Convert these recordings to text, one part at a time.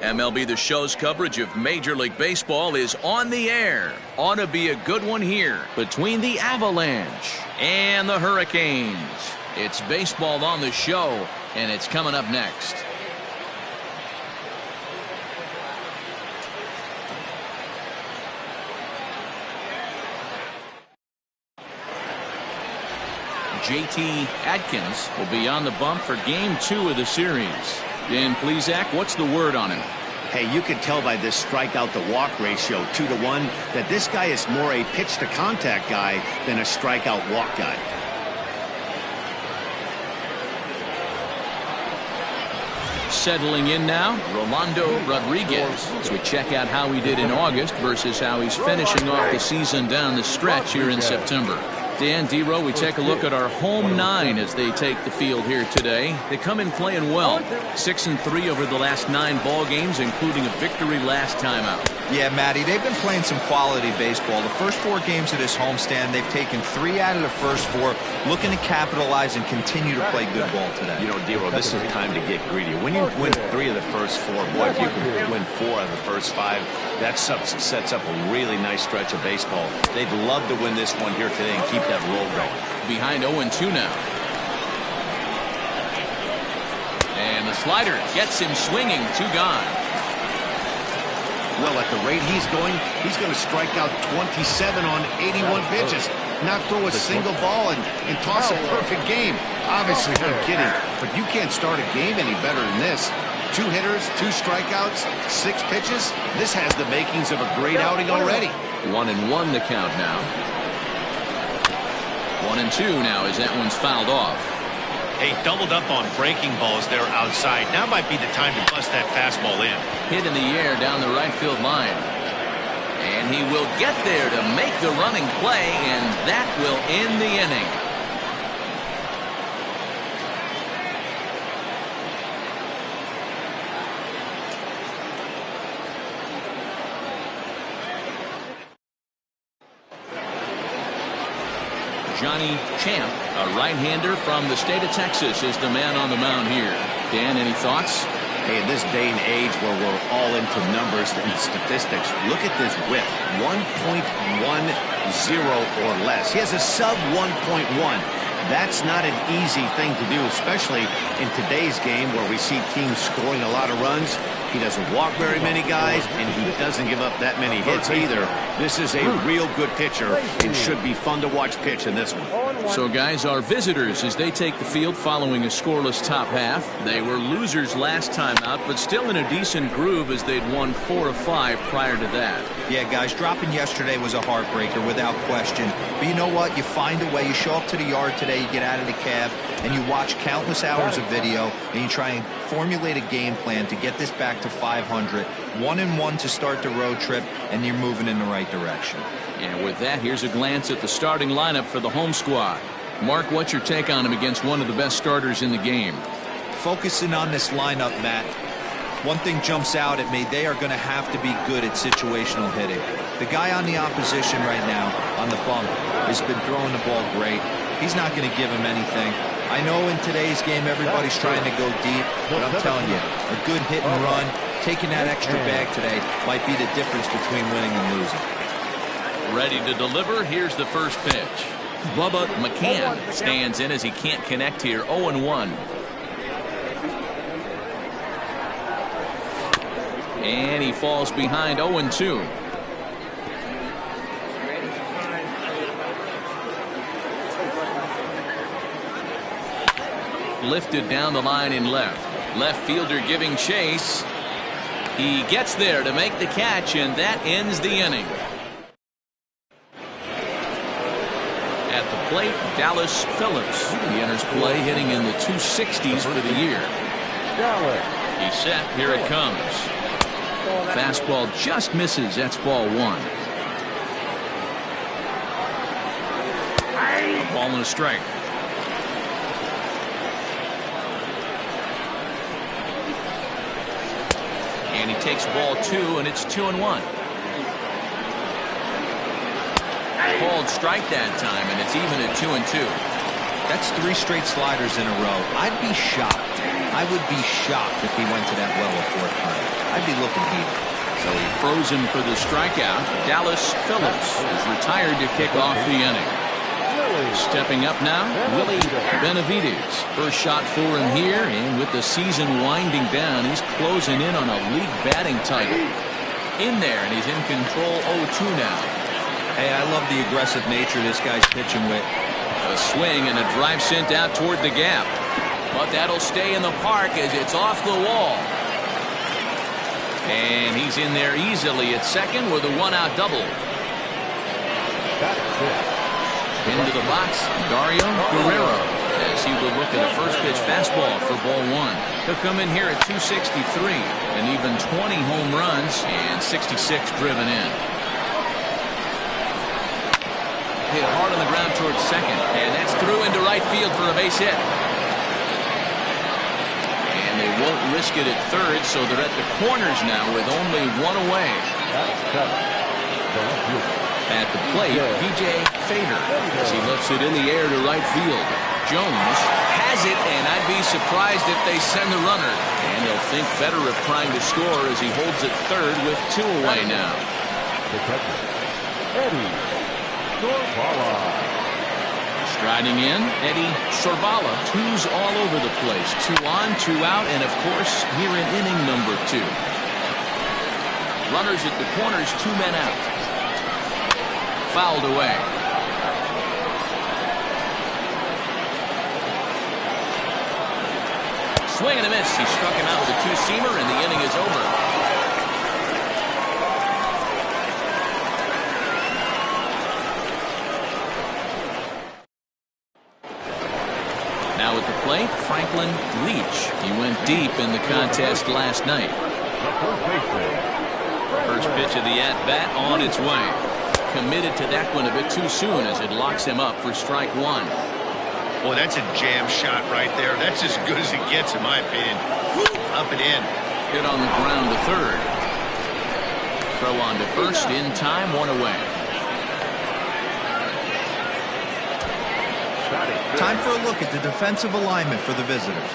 MLB The Show's coverage of Major League Baseball is on the air. Ought to be a good one here between the Avalanche and the Hurricanes. It's baseball on the show, and it's coming up next. JT Atkins will be on the bump for Game 2 of the series. Dan Plesac, what's the word on him? Hey, you can tell by this strikeout to walk ratio 2-1 that this guy is more a pitch to contact guy than a strikeout walk guy. Settling in now, Rolando Rodriguez, as we check out how he did in August versus how he's finishing off the season down the stretch here in September. Dan, D-Row, we take a look at our home 9 as they take the field here today. They come in playing well. 6-3 over the last 9 ball games, including a victory last time out. Yeah, Matty, they've been playing some quality baseball. The first 4 games of this homestand, they've taken 3 out of the first 4, looking to capitalize and continue to play good ball today. You know, D-Row, this is time to get greedy. When you win 3 of the first 4, boy, if you can win 4 out of the first 5, that sets up a really nice stretch of baseball. They'd love to win this one here today and keep that roll going. Behind 0-2 now. And the slider gets him swinging. 2 gone. Well, at the rate he's going to strike out 27 on 81 pitches. Not throw a single ball and toss a perfect game. Obviously, I'm kidding, but you can't start a game any better than this. 2 hitters, 2 strikeouts, 6 pitches. This has the makings of a great outing already. 1-1 the count now. 1-2 now as that one's fouled off. Hey, doubled up on breaking balls there outside. Now might be the time to bust that fastball in. Hit in the air down the right field line. And he will get there to make the running play, and that will end the inning. Johnny Champ, a right-hander from the state of Texas, is the man on the mound here. Dan, any thoughts? Hey, in this day and age where we're all into numbers and statistics, look at this whip. 1.10 or less. He has a sub 1.1. That's not an easy thing to do, especially in today's game where we see teams scoring a lot of runs. He doesn't walk very many guys, and he doesn't give up that many hits either. This is a real good pitcher and should be fun to watch pitch in this one. So, guys, our visitors as they take the field following a scoreless top half. They were losers last time out, but still in a decent groove as they'd won 4 of 5 prior to that. Yeah, guys, dropping yesterday was a heartbreaker without question. But you know what? You find a way. You show up to the yard today, you get out of the cab, and you watch countless hours of video, and you try and formulate a game plan to get this back to 500. 1-1 to start the road trip, and you're moving in the right direction. And with that, here's a glance at the starting lineup for the home squad. Mark, what's your take on him against one of the best starters in the game? Focusing on this lineup, Matt, one thing jumps out at me. They are going to have to be good at situational hitting. The guy on the opposition right now on the bump has been throwing the ball great. He's not going to give him anything. I know in today's game everybody's trying to go deep, but I'm telling you, a good hit and run, taking that extra bag today might be the difference between winning and losing. Ready to deliver. Here's the first pitch. Bubba McCann stands in as he can't connect here. 0-1. And he falls behind. 0-2. Lifted down the line in left. Left fielder giving chase. He gets there to make the catch, and that ends the inning. At the plate, Dallas Phillips. He enters play hitting in the 260s for the year. He's set. Here it comes. Fastball just misses. That's ball 1. Ball and a strike. And he takes ball 2, and it's 2-1. Called strike that time, and it's even at 2-2. That's 3 straight sliders in a row. I'd be shocked. I would be shocked if he went to that well a fourth time. I'd be looking heated. So he froze him for the strikeout. Dallas Phillips is retired to kick off the inning. Stepping up now, Willie Benavides. First shot for him here, and with the season winding down, he's closing in on a league batting title. In there, and he's in control 0-2 now. Hey, I love the aggressive nature this guy's pitching with. A swing and a drive sent out toward the gap. But that'll stay in the park as it's off the wall. And he's in there easily at second with a one-out double. Into the box, Dario Guerrero, as he will look at a first pitch fastball for ball one. He'll come in here at 263 and even 20 home runs and 66 driven in. Hit hard on the ground towards second, and that's through into right field for a base hit. And they won't risk it at third, so they're at the corners now with only one away. At the plate, DJ Fader as he lifts it in the air to right field. Jones has it, and I'd be surprised if they send the runner. And they'll think better of trying to score as he holds it third with two away now. Striding in, Eddie Sorvala. Twos all over the place. 2 on, 2 out, and of course, here in inning number 2. Runners at the corners, 2 men out. Fouled away. Swing and a miss. He struck him out with a two-seamer, and the inning is over. Now at the plate, Franklin Leach. He went deep in the contest last night. First pitch of the at-bat on its way. Committed to that one a bit too soon as it locks him up for strike one. Boy, that's a jam shot right there. That's as good as it gets, in my opinion. Up and in. Hit on the ground to third. Throw on to first in time, 1 away. Time for a look at the defensive alignment for the visitors.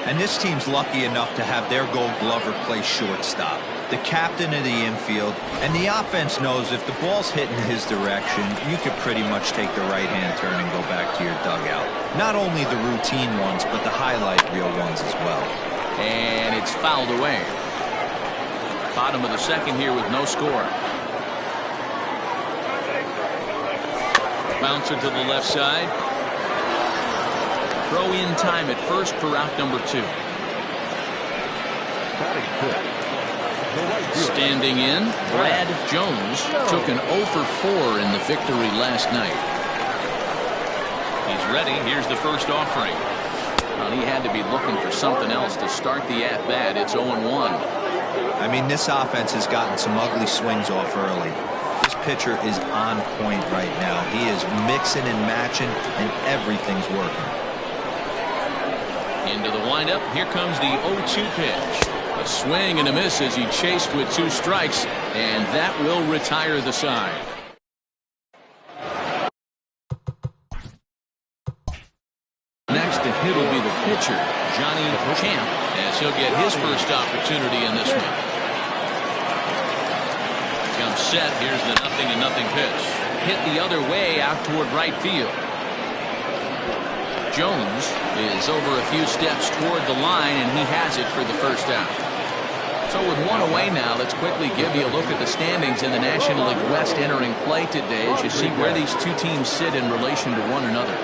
And this team's lucky enough to have their Gold Glover play shortstop, the captain of the infield, and the offense knows if the ball's hitting his direction, you could pretty much take the right-hand turn and go back to your dugout. Not only the routine ones, but the highlight reel ones as well. And it's fouled away. Bottom of the second here with no score. Bouncer to the left side. Throw in time at first for out number 2. Standing in, Brad Jones took an 0 for 4 in the victory last night. He's ready. Here's the first offering. Well, he had to be looking for something else to start the at-bat. It's 0-1. I mean, this offense has gotten some ugly swings off early. This pitcher is on point right now. He is mixing and matching, and everything's working. Into the windup. Here comes the 0-2 pitch. A swing and a miss as he chased with 2 strikes, and that will retire the side. Next to hit will be the pitcher, Johnny Champ, as he'll get his first opportunity in this one. Comes set. Here's the 0-0 pitch. Hit the other way out toward right field. Jones is over a few steps toward the line, and he has it for the first out. So with 1 away now, let's quickly give you a look at the standings in the National League West entering play today as you see where these two teams sit in relation to one another.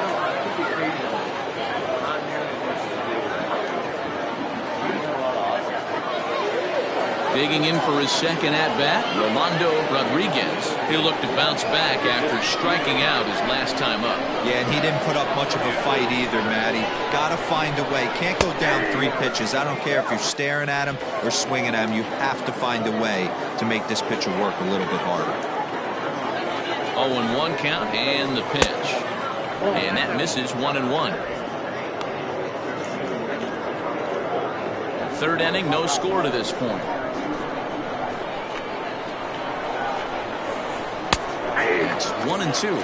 Digging in for his second at-bat, Rolando Rodriguez. He'll look to bounce back after striking out his last time up. Yeah, and he didn't put up much of a fight either, Matty. Got to find a way. Can't go down 3 pitches. I don't care if you're staring at him or swinging at him. You have to find a way to make this pitcher work a little bit harder. 0-1 count and the pitch. And that misses 1-1. Third inning, no score to this point. It's 1-2.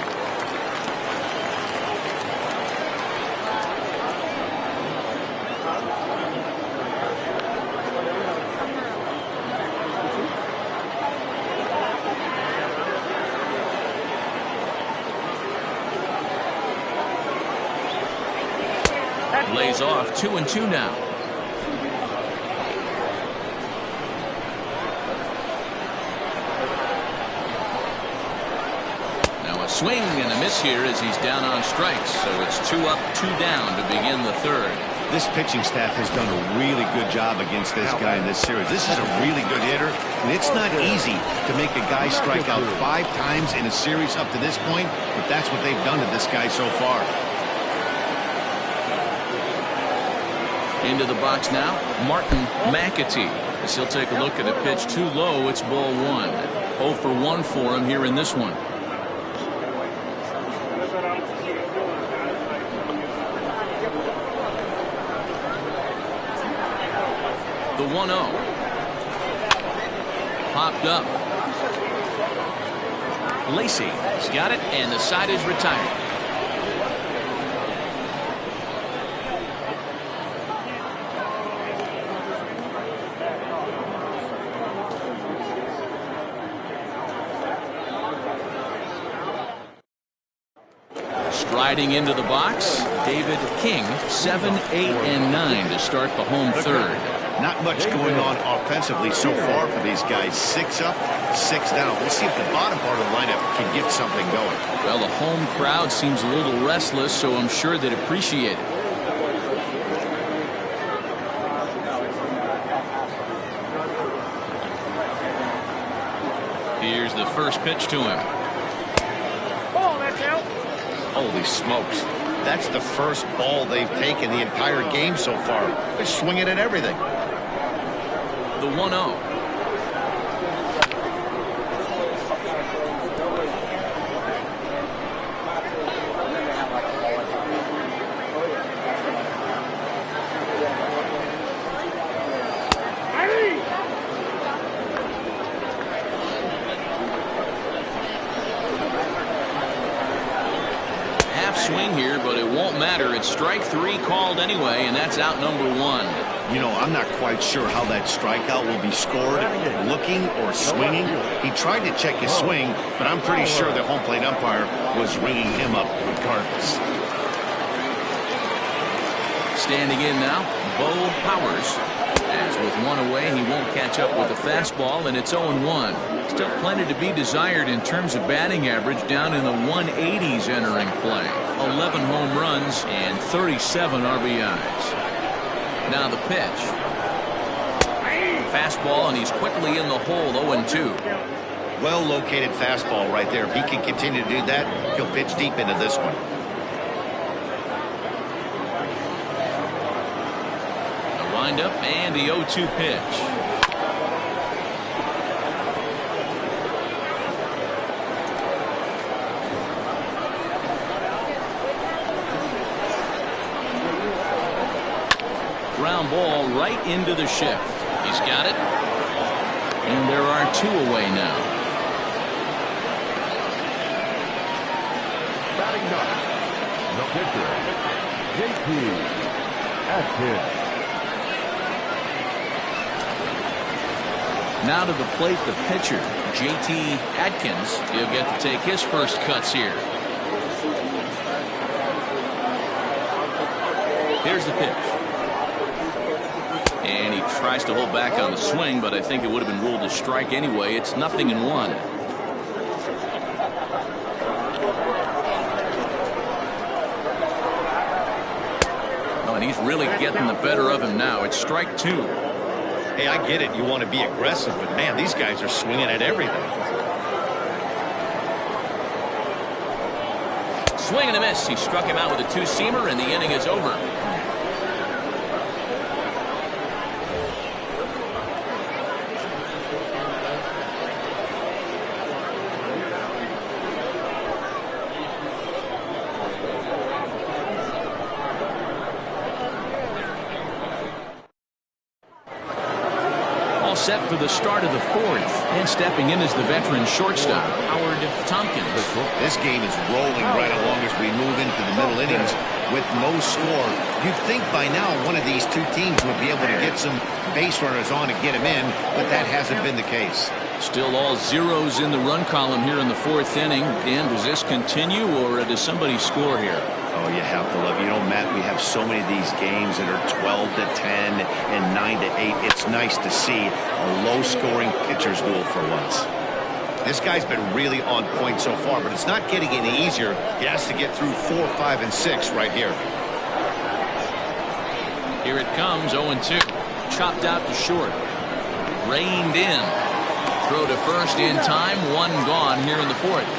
lays off 2-2 now. Now a swing and a miss here as he's down on strikes. So it's 2 up, 2 down to begin the third. This pitching staff has done a really good job against this guy in this series. This is a really good hitter, and it's not easy to make a guy strike out 5 times in a series up to this point, but that's what they've done to this guy so far. Into the box now, Martin McAtee. As he'll take a look at a pitch too low, it's ball 1. 0 for 1 for him here in this one. The 1-0. Popped up. Lacey's got it, and the side is retired. Striding into the box, David King, 7, 8, and 9 to start the home third. Not much going on offensively so far for these guys. 6 up, 6 down. We'll see if the bottom part of the lineup can get something going. Well, the home crowd seems a little restless, so I'm sure they'd appreciate it. Here's the first pitch to him. Holy smokes. That's the first ball they've taken the entire game so far. They're swinging at everything. The 1-0. Swing here, but it won't matter. It's strike 3 called anyway, and that's out number 1. You know, I'm not quite sure how that strikeout will be scored, looking or swinging. He tried to check his swing, but I'm pretty sure the home plate umpire was ringing him up regardless. Standing in now, Bo Powers. As with 1 away, he won't catch up with the fastball, and it's 0-1. Still plenty to be desired in terms of batting average, down in the 180s entering play. 11 home runs and 37 RBIs. Now the pitch. Fastball, and he's quickly in the hole, 0-2. Well located fastball right there. If he can continue to do that, he'll pitch deep into this one. Wind up and the 0-2 pitch. Ground ball right into the shift. He's got it. And there are 2 away now. Batting ninth, the pitcher, J.T. Atkins. Now to the plate, the pitcher, J.T. Atkins. He'll get to take his first cuts here. Here's the pitch. And he tries to hold back on the swing, but I think it would have been ruled a strike anyway. It's 0-1. Oh, and he's really getting the better of him now. It's strike 2. Hey, I get it. You want to be aggressive, but man, these guys are swinging at everything. Swing and a miss. He struck him out with a 2-seamer, and the inning is over. Set for the start of the 4th, and stepping in is the veteran shortstop, Howard Tompkins. This game is rolling right along as we move into the middle innings with no score. You'd think by now one of these 2 teams would be able to get some base runners on and get them in, but that hasn't been the case. Still all zeros in the run column here in the 4th inning. Dan, does this continue, or does somebody score here? Oh, Oh, you have to love. You know, Matt, we have so many of these games that are 12-10 and 9-8. It's nice to see a low-scoring pitcher's duel for once. This guy's been really on point so far, but it's not getting any easier. He has to get through 4, 5, and 6 right here. Here it comes, 0-2. Chopped out to short. Reined in. Throw to first in time. One gone here in the fourth.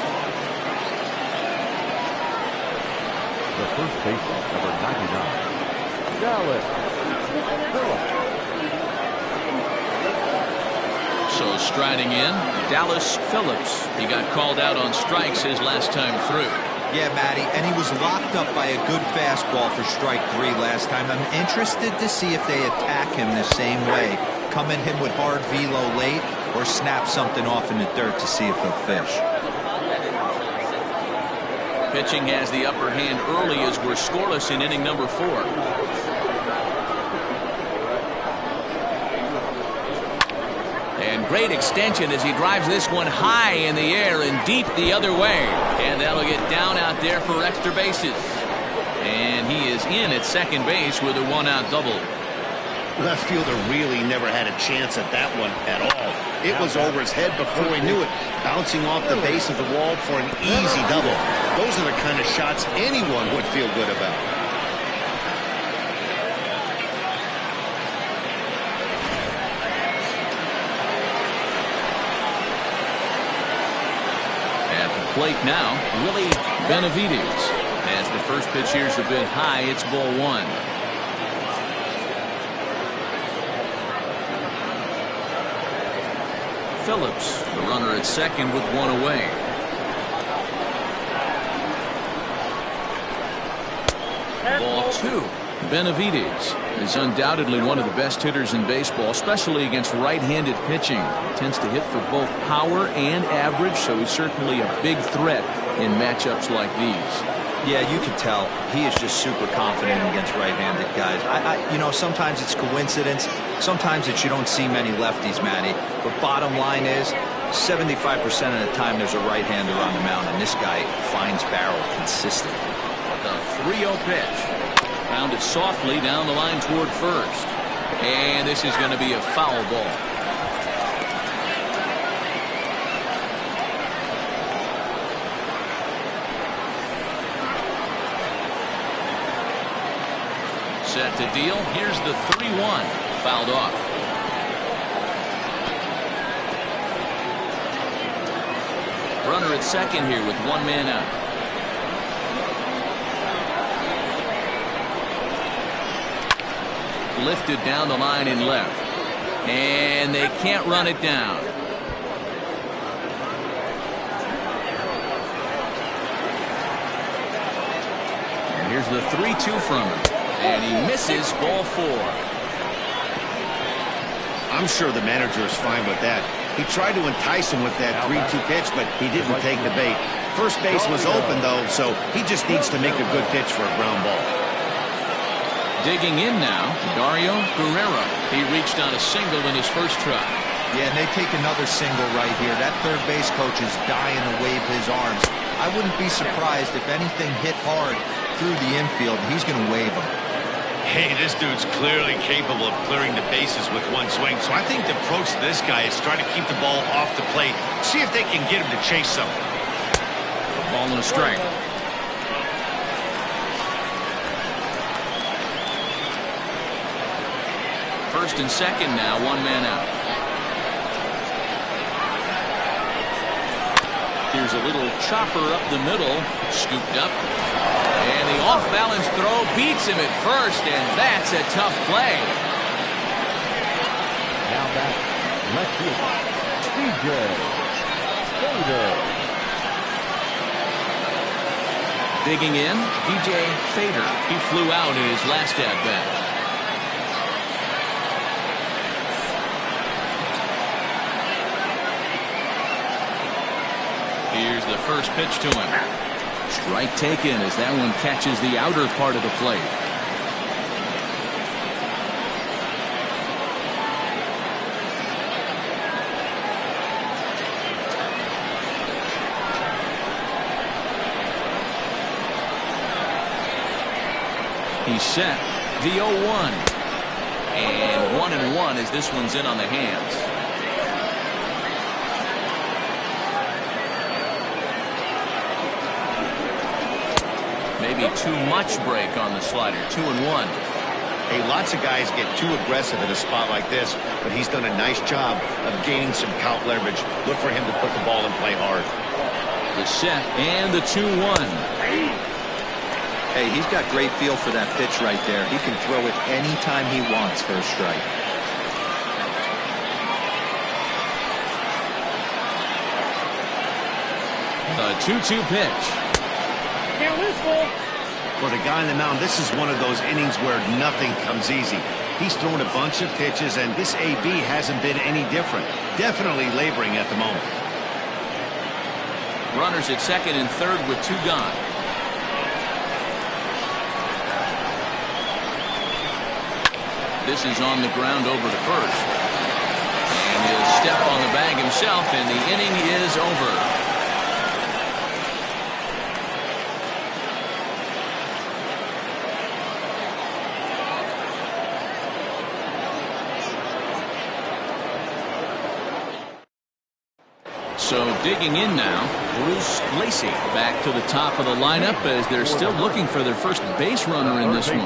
The first baseman, number 99, Dallas Phillips. So striding in, Dallas Phillips. He got called out on strikes his last time through. Yeah, Matty, and he was locked up by a good fastball for strike 3 last time. I'm interested to see if they attack him the same way. Come at him with hard velo late or snap something off in the dirt to see if he'll fish. Pitching has the upper hand early as we're scoreless in inning number 4. And great extension as he drives this one high in the air and deep the other way. And that'll get down out there for extra bases. And he is in at second base with a 1-out double. Left fielder really never had a chance at that one at all. It was over his head before he knew it, bouncing off the base of the wall for an easy double. Those are the kind of shots anyone would feel good about. At the plate now, Willie Benavides. As the first pitch here's a bit high, it's ball 1. Phillips, the runner at second with 1 away. Ball 2. Benavides is undoubtedly one of the best hitters in baseball, especially against right-handed pitching. Tends to hit for both power and average, so he's certainly a big threat in matchups like these. Yeah, you can tell he is just super confident against right-handed guys. You know, sometimes it's coincidence. Sometimes it's you don't see many lefties, Matty. But bottom line is, 75% of the time there's a right-hander on the mound, and this guy finds barrel consistently. The 3-0 pitch. Pounded softly down the line toward first. And this is going to be a foul ball. Set to deal. Here's the 3-1. Fouled off. Runner at second here with 1 man out. Lifted down the line in left. And they can't run it down. And here's the 3-2 from him. And he misses ball 4. I'm sure the manager is fine with that. He tried to entice him with that 3-2 pitch, but he didn't take the bait. First base was open, though, so he just needs to make a good pitch for a ground ball. Digging in now, Dario Guerrero. He reached on a single in his first try. Yeah, and they take another single right here. That third base coach is dying to wave his arms. I wouldn't be surprised if anything hit hard through the infield. He's going to wave them. Hey, this dude's clearly capable of clearing the bases with one swing. So I think the approach to this guy is trying to keep the ball off the plate. See if they can get him to chase something. Ball and a strike. First and second now, 1 man out. Here's a little chopper up the middle, scooped up. And the off-balance throw beats him at first, and that's a tough play. Now back, left field, DJ Fader. Digging in, DJ Fader. He flew out in his last at-bat. Here's the first pitch to him. Strike taken as that one catches the outer part of the plate. He's set. The 0-1. And 1-1 as this one's in on the hands. Maybe too much break on the slider. 2-1. Hey, lots of guys get too aggressive in a spot like this, but he's done a nice job of gaining some count leverage. Look for him to put the ball in play hard. The set and the 2-1. Hey, he's got great feel for that pitch right there. He can throw it anytime he wants for a strike. The 2-2 pitch. For the guy on the mound, this is one of those innings where nothing comes easy. He's thrown a bunch of pitches, and this AB hasn't been any different. Definitely laboring at the moment. Runners at second and third with 2 gone. This is on the ground over to first. And he'll step on the bag himself, and the inning is over. So digging in now, Bruce Lacey back to the top of the lineup as they're still looking for their first base runner in this one.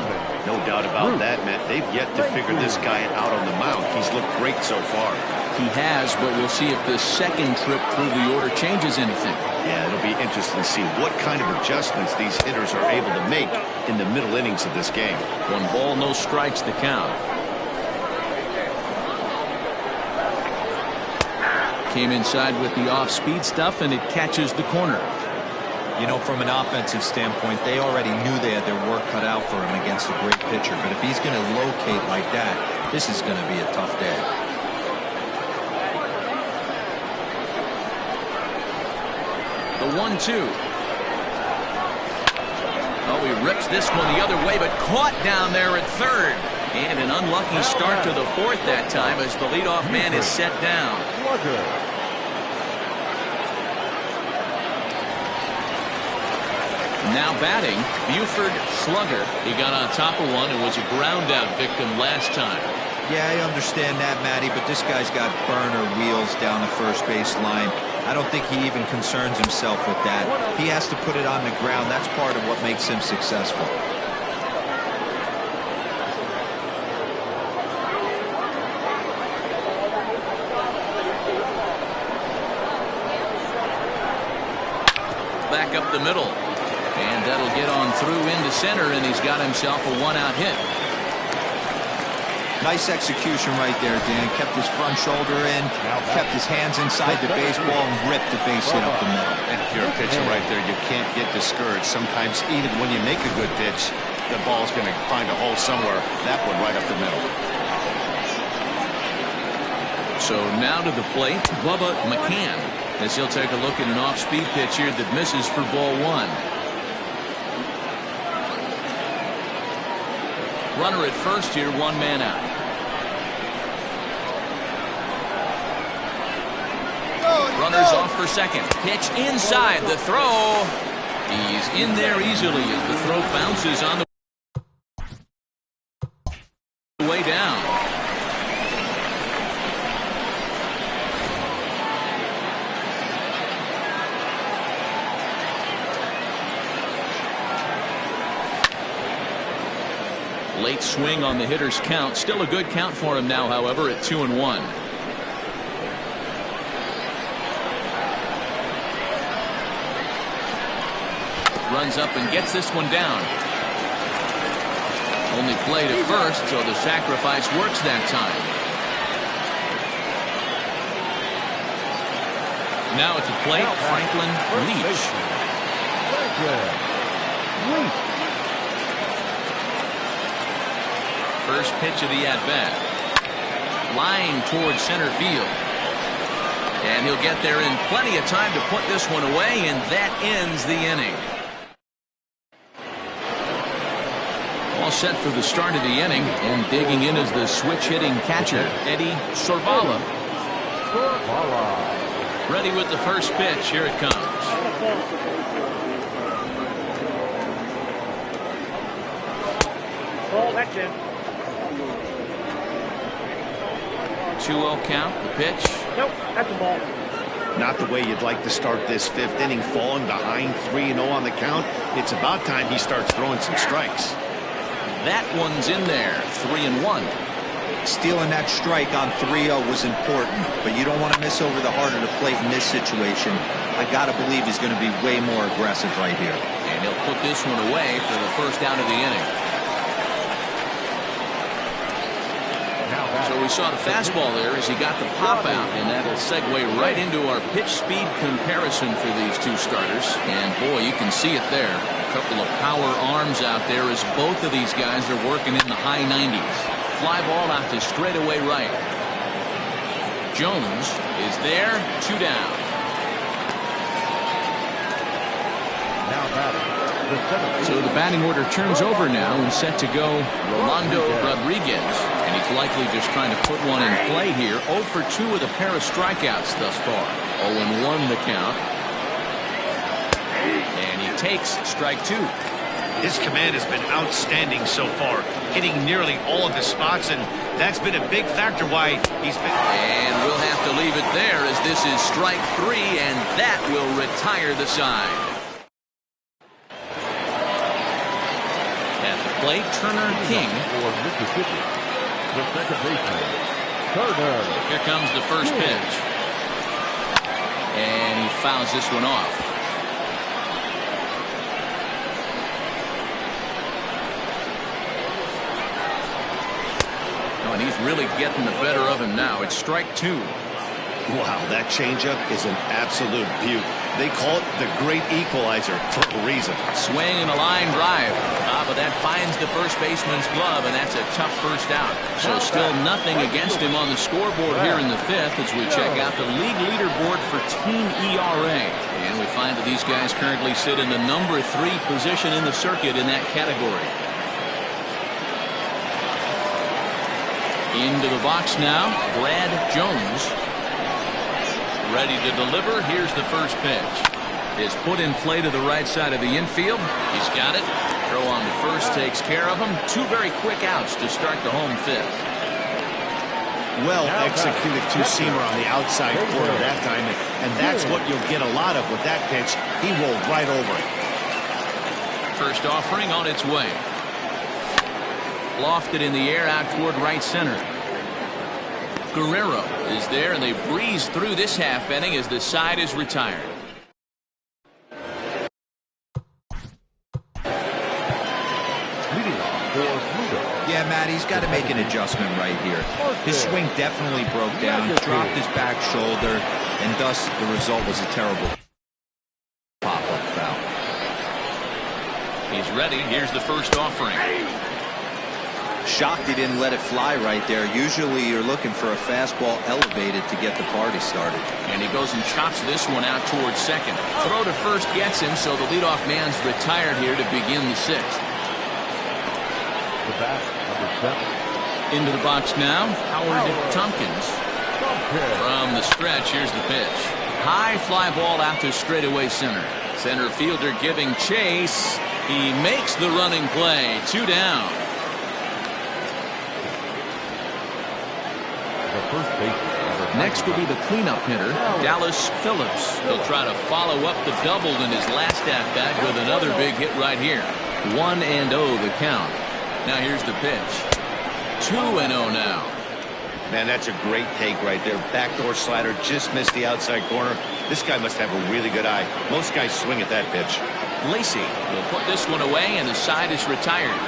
No doubt about that, Matt. They've yet to figure this guy out on the mound. He's looked great so far. He has, but we'll see if this second trip through the order changes anything. Yeah, it'll be interesting to see what kind of adjustments these hitters are able to make in the middle innings of this game. 1 ball, no strikes, the count. Came inside with the off-speed stuff, and it catches the corner. You know, from an offensive standpoint, they already knew they had their work cut out for him against a great pitcher. But if he's going to locate like that, this is going to be a tough day. The 1-2. Oh, he rips this one the other way, but caught down there at third. And an unlucky start to the fourth that time as the leadoff man is set down. Now batting, Buford Slugger. He got on top of one and was a ground out victim last time. Yeah, I understand that, Matty, but this guy's got burner wheels down the first base line. I don't think he even concerns himself with that. He has to put it on the ground. That's part of what makes him successful. Back up the middle. And that'll get on through into center, and he's got himself a 1-out hit. Nice execution right there, Dan. Kept his front shoulder in, kept his hands inside the baseball, and ripped the base hit up the middle. And if you're a pitcher right there, you can't get discouraged. Sometimes even when you make a good pitch, the ball's going to find a hole somewhere. That one right up the middle. So now to the plate, Bubba McCann, as he'll take a look at an off-speed pitch here that misses for ball 1. Runner at first here, 1 man out. Runners off for second. Pitch inside. The throw. He's in there easily as the throw bounces on the way down. Late swing on the hitter's count. Still a good count for him now, however, at 2-1. Runs up and gets this one down. Only played at first, so the sacrifice works that time. Now at the plate, Franklin Leach. First pitch of the at-bat. Line towards center field. And he'll get there in plenty of time to put this one away, and that ends the inning. All set for the start of the inning, and digging in is the switch-hitting catcher, Eddie Sorvala. Ready with the first pitch. Here it comes. Ball, that's it. 2-0 count, the pitch. Nope, that's a ball. Not the way you'd like to start this fifth inning, falling behind 3-0 on the count. It's about time he starts throwing some strikes. That one's in there, 3-1. Stealing that strike on 3-0 was important, but you don't want to miss over the heart of the plate in this situation. I got to believe he's going to be way more aggressive right here. And he'll put this one away for the first out of the inning. So we saw the fastball there as he got the pop out, and that'll segue right into our pitch speed comparison for these two starters. And boy, you can see it there. A couple of power arms out there as both of these guys are working in the high 90s. Fly ball out to straightaway right. Jones is there, 2 down. Now batting. So the batting order turns over now and set to go Rolando Rodriguez. And he's likely just trying to put one in play here. 0 for 2 with a pair of strikeouts thus far. 0-1 the count. And he takes strike 2. His command has been outstanding so far, hitting nearly all of his spots, and that's been a big factor why he's been. And we'll have to leave it there as this is strike 3, and that will retire the side. At the plate, Turner King. For Mississippi, the second baseman, Turner. Here comes the first pitch. And he fouls this one off. Oh, and he's really getting the better of him now. It's strike 2. Wow, that changeup is an absolute beaut. They call it the great equalizer for a reason. Swing and a line drive. But that finds the first baseman's glove, and that's a tough first out. So still nothing against him on the scoreboard here in the fifth as we check out the league leaderboard for team ERA. And we find that these guys currently sit in the number 3 position in the circuit in that category. Into the box now, Brad Jones. Ready to deliver. Here's the first pitch. Is put in play to the right side of the infield. He's got it. Throw on to first takes care of him. 2 very quick outs to start the home fifth. Well executed 2-seamer on the outside corner that time, and that's what you'll get a lot of with that pitch. He rolled right over it. First offering on its way. Lofted in the air out toward right center. Guerrero is there, and they breeze through this half inning as the side is retired. Leading off for Pluto. Yeah, Matt, he's got to make an adjustment right here. His swing definitely broke down, dropped his back shoulder, and thus the result was a terrible pop-up foul. He's ready. Here's the first offering. Shocked he didn't let it fly right there. Usually you're looking for a fastball elevated to get the party started. And he goes and chops this one out towards second. Throw to first gets him, so the leadoff man's retired here to begin the sixth. The bat, number 7. Into the box now, Howard Tompkins. From the stretch, here's the pitch. High fly ball out to straightaway center. Center fielder giving chase. He makes the running play. 2 down. Next will be the cleanup hitter, Dallas Phillips. He'll try to follow up the double in his last at-bat with another big hit right here. 1-0 the count. Now here's the pitch. 2-0 now. Man, that's a great take right there. Backdoor slider just missed the outside corner. This guy must have a really good eye. Most guys swing at that pitch. Lacey will put this one away, and the side is retired.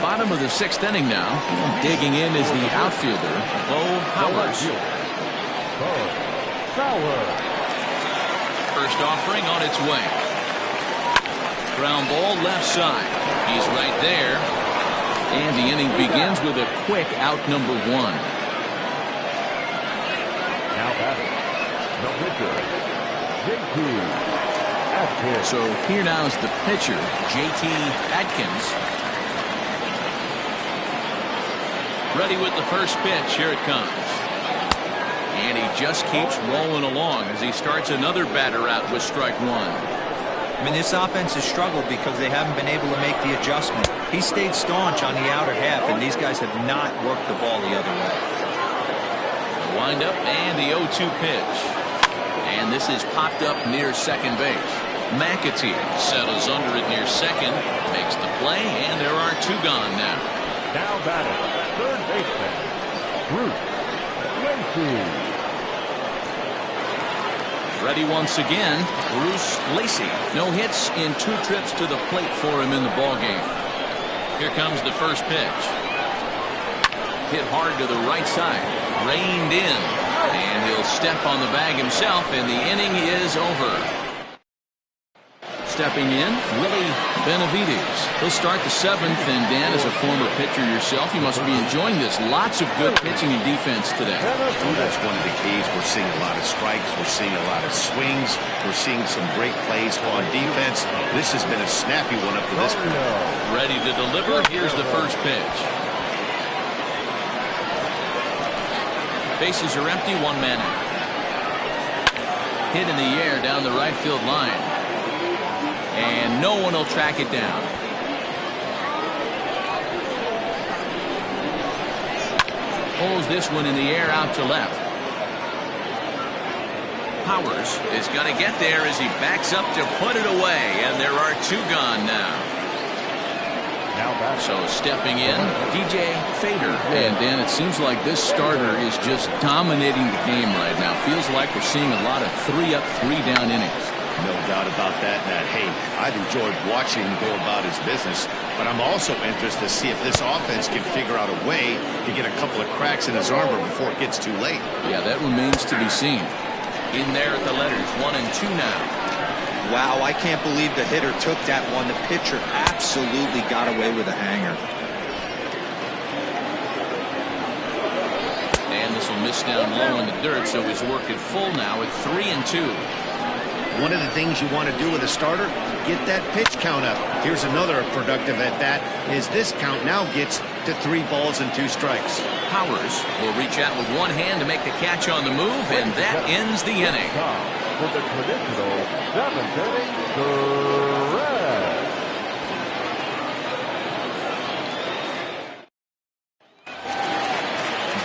Bottom of the sixth inning now. Digging in is the outfielder, Bo Howard. First offering on its way. Ground ball left side. He's right there. And the inning begins with a quick out number 1. Now batting, the pitcher, J.T. Atkins. So here now is the pitcher, J.T. Atkins. Ready with the first pitch. Here it comes. And he just keeps rolling along as he starts another batter out with strike one. I mean, this offense has struggled because they haven't been able to make the adjustment. He stayed staunch on the outer half, and these guys have not worked the ball the other way. Wind up and the 0-2 pitch. And this is popped up near second base. McAtee settles under it near second, makes the play, and there are two gone now. Now batting, third baseman, Bruce Lacey. Ready once again, Bruce Lacey. No hits in 2 trips to the plate for him in the ballgame. Here comes the first pitch. Hit hard to the right side. Reined in. And he'll step on the bag himself, and the inning is over. Stepping in, Willie Benavides. He'll start the 7th, and Dan, as a former pitcher yourself, you must be enjoying this. Lots of good pitching and defense today. Oh, that's one of the keys. We're seeing a lot of strikes. We're seeing a lot of swings. We're seeing some great plays on defense. This has been a snappy one up to this point. Ready to deliver. Here's the first pitch. Bases are empty, 1 man out. Hit in the air down the right field line. And no one will track it down. Pulls this one in the air out to left. Powers is going to get there as he backs up to put it away. And there are two gone now. So stepping in, DJ Fader. And Dan, it seems like this starter is just dominating the game right now. Feels like we're seeing a lot of 3-up, 3-down innings. No doubt about that, Matt. Hey, I've enjoyed watching him go about his business, but I'm also interested to see if this offense can figure out a way to get a couple of cracks in his armor before it gets too late. Yeah, that remains to be seen. In there at the letters, 1 and 2 now. Wow, I can't believe the hitter took that one. The pitcher absolutely got away with a hanger. And this will miss down low in the dirt, so he's working full now at 3 and 2. One of the things you want to do with a starter, get that pitch count up. Here's another productive at bat, is this count now gets to 3 balls and 2 strikes. Powers will reach out with one hand to make the catch on the move, and that ends the inning. For the traditional 7th inning, Perez.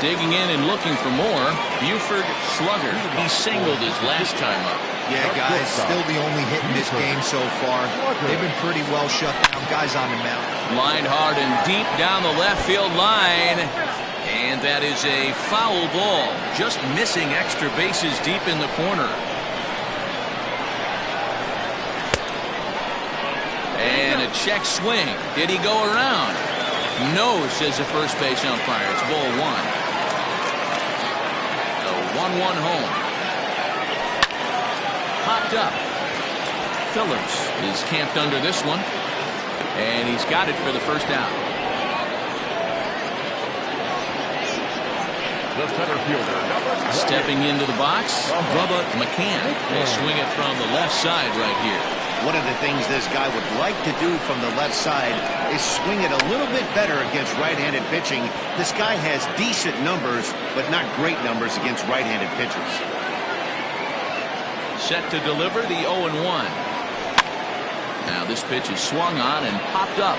Digging in and looking for more, Buford Slugger. He singled his last time up. Yeah, guys, still the only hit in this game so far. They've been pretty well shut down. Guys on the mound. Lined hard and deep down the left field line. And that is a foul ball. Just missing extra bases deep in the corner. And a check swing. Did he go around? No, says the first base umpire. It's ball 1. The 1-1 home. Popped up. Phillips is camped under this one. And he's got it for the first out. The center fielder, Stepping into the box, Bubba McCann will swing it from the left side right here. One of the things this guy would like to do from the left side is swing it a little bit better against right-handed pitching. This guy has decent numbers, but not great numbers against right-handed pitchers. Set to deliver the 0-1. Now this pitch is swung on and popped up.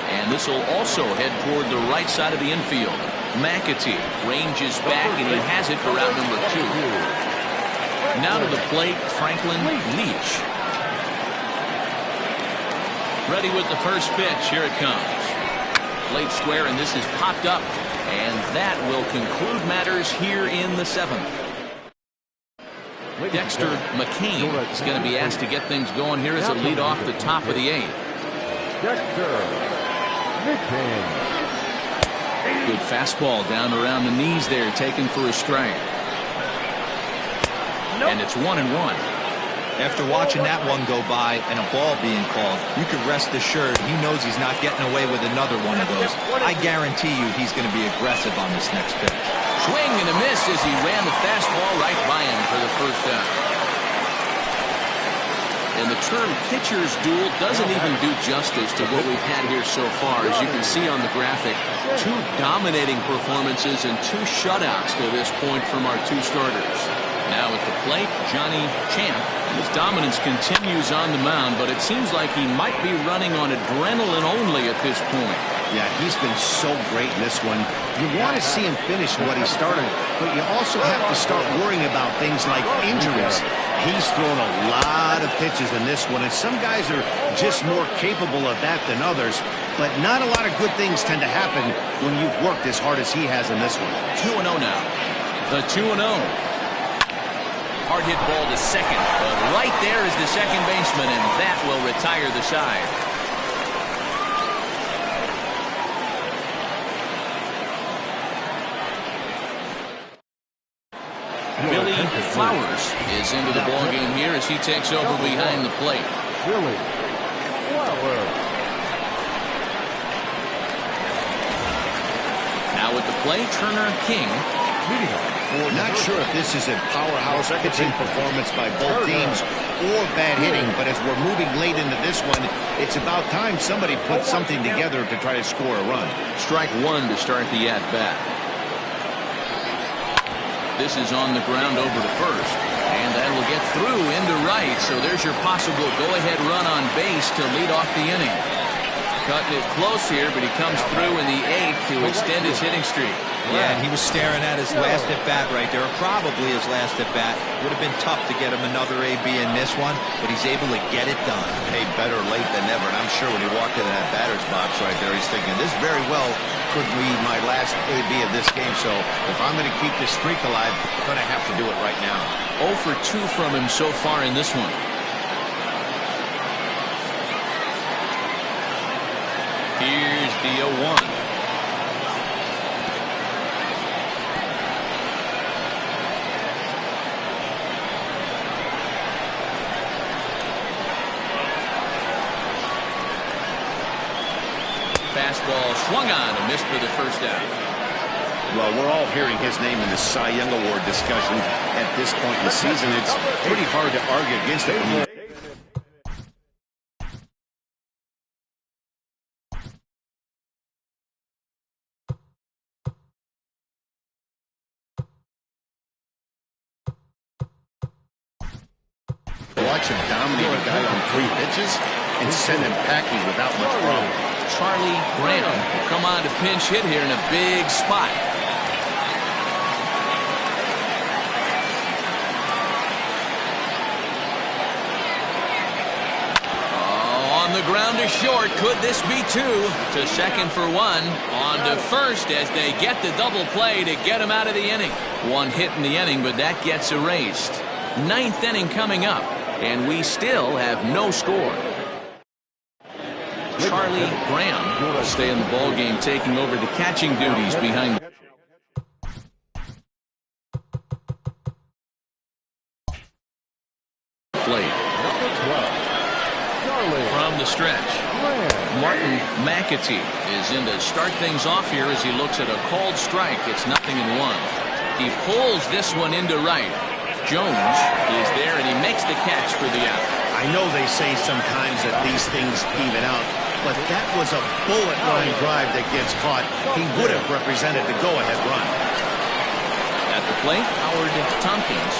And this will also head toward the right side of the infield. McAtee ranges back, and he has it for out number 2. Now to the plate, Franklin Leach. Ready with the first pitch. Here it comes. Plate square, and this is popped up. And that will conclude matters here in the 7th. Dexter McCain is going to be asked to get things going here as a lead off the top of the 8th. Dexter McCain. Good fastball down around the knees there, taken for a strike. And it's 1-1. After watching that one go by and a ball being called, you can rest assured he knows he's not getting away with another one of those. I guarantee you he's going to be aggressive on this next pitch. Swing and a miss as he ran the fastball right by him for the first out. And the term pitcher's duel doesn't even do justice to what we've had here so far. As you can see on the graphic, 2 dominating performances and 2 shutouts to this point from our 2 starters. Now at the plate, Johnny Champ. His dominance continues on the mound, but it seems like he might be running on adrenaline only at this point. Yeah, he's been so great in this one. You want to see him finish what he started, but you also have to start worrying about things like injuries. He's thrown a lot of pitches in this one, and some guys are just more capable of that than others, but not a lot of good things tend to happen when you've worked as hard as he has in this one. 2-0 now. The 2-0. Hard hit ball to second, but right there is the second baseman, and that will retire the side. Billy Flowers is into the ballgame here as he takes over behind the plate. Billy Flowers. Now at the plate, Turner King. Not sure if this is a powerhouse pitching performance by both teams or bad hitting, but as we're moving late into this one, it's about time somebody put something together to try to score a run. Strike 1 to start the at-bat. This is on the ground over to first, and that will get through into right, so there's your possible go-ahead run on base to lead off the inning. Cutting it close here, but he comes through in the 8th to extend his hitting streak. Yeah, and he was staring at his last at-bat right there, or probably his last at-bat. Would have been tough to get him another AB in this one, but he's able to get it done. Hey, better late than never, and I'm sure when he walked into that batter's box right there, he's thinking, this very well could be my last AB of this game, so if I'm going to keep this streak alive, I'm going to have to do it right now. 0 for 2 from him so far in this one. Here's the 0-1. Fastball swung on and missed for the first out. Well, we're all hearing his name in the Cy Young Award discussion at this point in the season. It's pretty hard to argue against it. Watch him dominate a guy on 3 pitches and send him packing without much problem. Charlie Graham will come on to pinch hit here in a big spot. On the ground to short. Could this be 2? To second for 1. On to first as they get the double play to get him out of the inning. 1 hit in the inning, but that gets erased. 9th inning coming up, and we still have no score. Charlie Graham will stay in the ball game, taking over the catching duties behind the plate. From the stretch, Martin McAtee is in to start things off here as he looks at a called strike. It's 0-1. He pulls this one into right. Jones is there, and he makes the catch for the out. I know they say sometimes that these things even out, but that was a bullet line drive that gets caught. He would have represented the go-ahead run. At the plate, Howard Tompkins.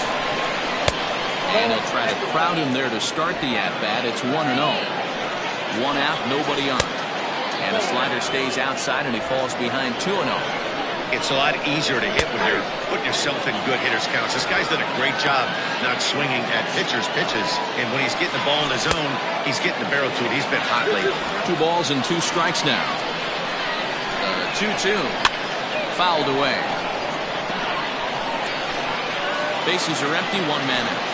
And he'll try to crowd him there to start the at-bat. It's 1-0. 1 out, nobody on. And a slider stays outside, and he falls behind 2-0. It's a lot easier to hit when you're putting yourself in good hitters' counts. This guy's done a great job not swinging at pitchers' pitches. And when he's getting the ball in his zone, he's getting the barrel to it. He's been hot lately. 2 balls and 2 strikes now. 2-2. Fouled away. Bases are empty, 1 man out.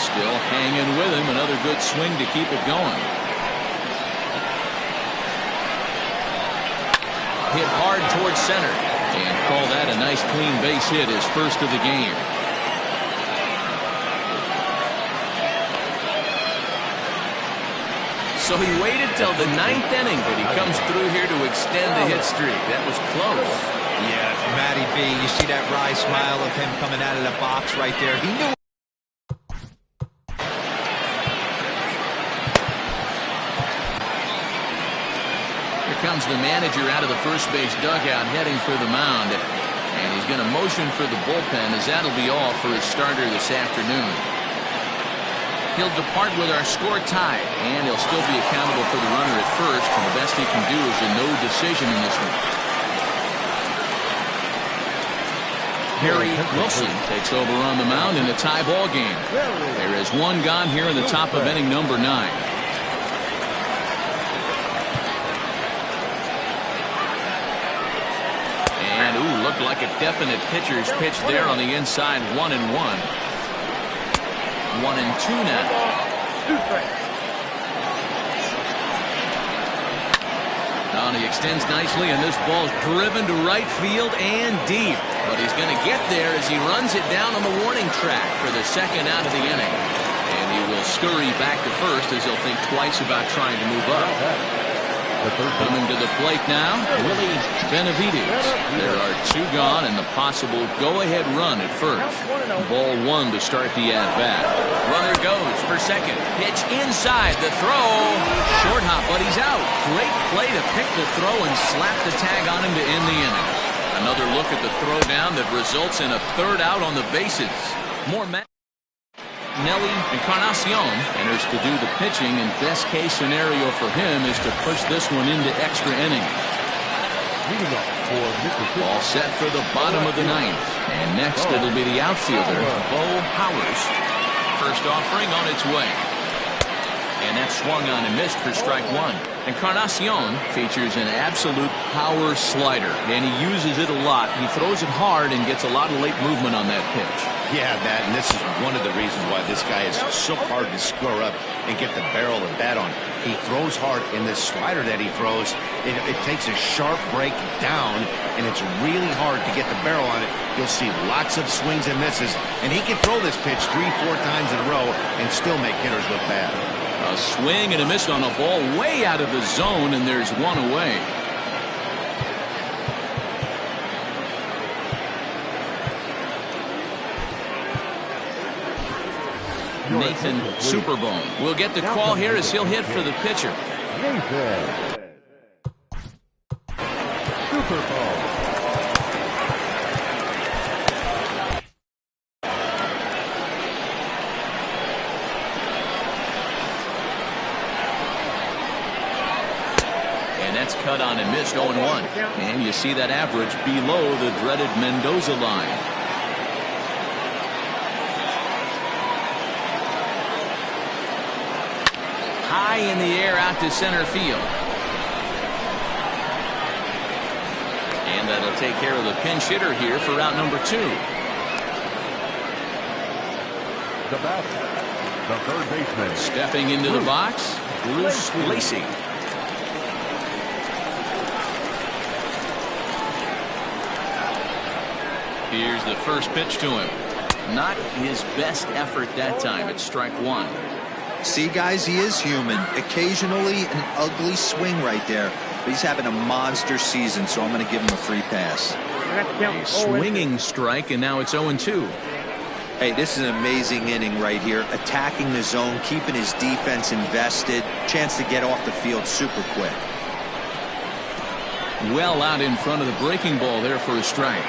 Still hanging with him. Another good swing to keep it going. Hit hard towards center. And call that a nice clean base hit, his first of the game. So he waited till the 9th inning, but he comes through here to extend the hit streak. That was close. Yeah, Matty B, you see that wry smile of him coming out of the box right there. He knew. comes the manager out of the first base dugout heading for the mound. And he's going to motion for the bullpen, as that'll be all for his starter this afternoon. He'll depart with our score tied, and he'll still be accountable for the runner at first, and the best he can do is a no decision in this one. Harry Wilson takes over on the mound in a tie ball game. There is one gone here in the top of inning number 9. And looked like a definite pitcher's pitch there on the inside. 1-1. 1-2 now. He extends nicely, and this ball's driven to right field and deep. But he's going to get there as he runs it down on the warning track for the second out of the inning. And he will scurry back to first as he'll think twice about trying to move up. Coming to the plate now, Willie Benavides. There are 2 gone and the possible go-ahead run at first. Ball 1 to start the at-bat. Runner goes for second. Pitch inside. The throw. Short hop, but he's out. Great play to pick the throw and slap the tag on him to end the inning. Another look at the throw down that results in a third out on the bases. More Nelly Encarnacion enters to do the pitching, and best case scenario for him is to push this one into extra innings. All set for the bottom of the 9th. And next it'll be the outfielder, Bo Powers. First offering on its way. And that swung on and missed for strike 1. Encarnacion features an absolute power slider, and he uses it a lot. He throws it hard and gets a lot of late movement on that pitch. Yeah, Matt, and this is one of the reasons why this guy is so hard to score up and get the barrel of bat on. He throws hard, and the slider that he throws, it takes a sharp break down, and it's really hard to get the barrel on it. You'll see lots of swings and misses, and he can throw this pitch 3-4 times in a row and still make hitters look bad. A swing and a miss on a ball way out of the zone, and there's one away. Nathan Superbone will get the call here as he'll hit for the pitcher. Nathan Superbone. That's cut on and missed. 0-1. And you see that average below the dreaded Mendoza line. High in the air out to center field. And that'll take care of the pinch hitter here for route number 2. The batter, the third baseman. Stepping into the box, Bruce Lacey. Here's the first pitch to him. Not his best effort that time. It's strike 1. See, guys, he is human. Occasionally an ugly swing right there, but he's having a monster season, so I'm going to give him a free pass. A swinging strike, and now it's 0-2. Hey, this is an amazing inning right here. Attacking the zone, keeping his defense invested. Chance to get off the field super quick. Well out in front of the breaking ball there for a strike.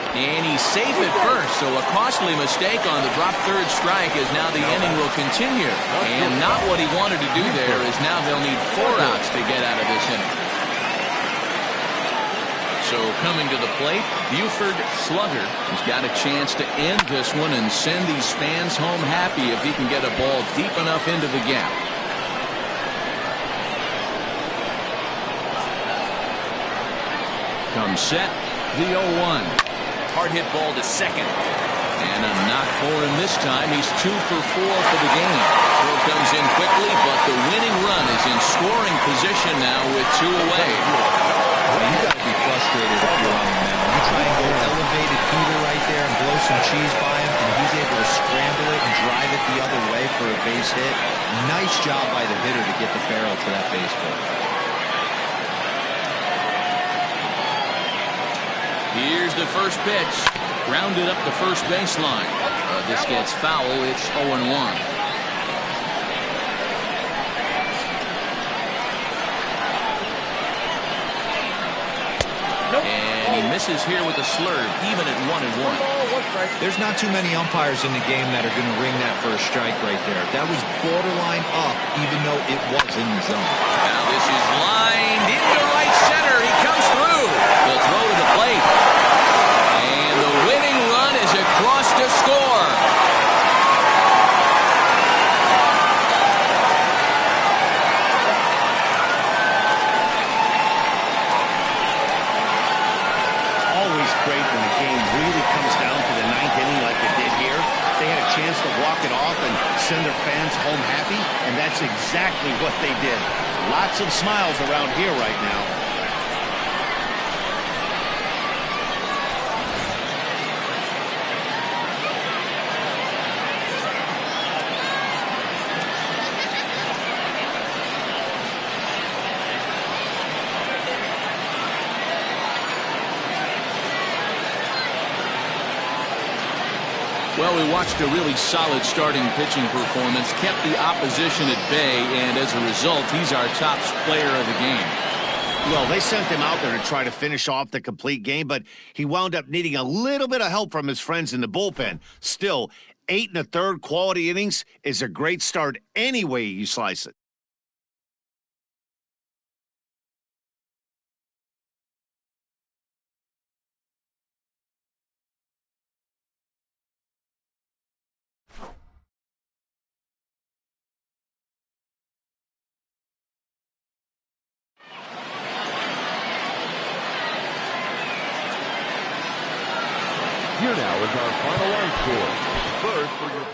And he's safe at first, so a costly mistake on the drop third strike as now the inning will continue. And not what he wanted to do there, as now they'll need 4 outs to get out of this inning. So coming to the plate, Buford Slugger has got a chance to end this one and send these fans home happy if he can get a ball deep enough into the gap. Comes set, the 0-1. Hard hit ball to second. And a knock for him this time. He's 2 for 4 for the game. Throw comes in quickly, but the winning run is in scoring position now with 2 away. Well, you got to be frustrated if you're on the mound. You try and go elevated heater right there and blow some cheese by him, and he's able to scramble it and drive it the other way for a base hit. Nice job by the hitter to get the barrel to that baseball. Here's the first pitch. Grounded up the first baseline. This gets foul. It's 0-1. And he misses here with a slurve, even at 1-1. There's not too many umpires in the game that are going to ring that for a strike right there. That was borderline up, even though it was in the zone. Now this is lined into right center. He comes through. The throw to the plate. And the winning run is across to score. Always great when the game really comes down to the ninth inning like it did here. They had a chance to walk it off and send their fans home happy, and that's exactly what they did. Lots of smiles around here right now. Well, we watched a really solid starting pitching performance, kept the opposition at bay, and as a result, he's our top player of the game. Well, they sent him out there to try to finish off the complete game, but he wound up needing a little bit of help from his friends in the bullpen. Still, 8 1/3 quality innings is a great start any way you slice it. Here now is our final line score. First for your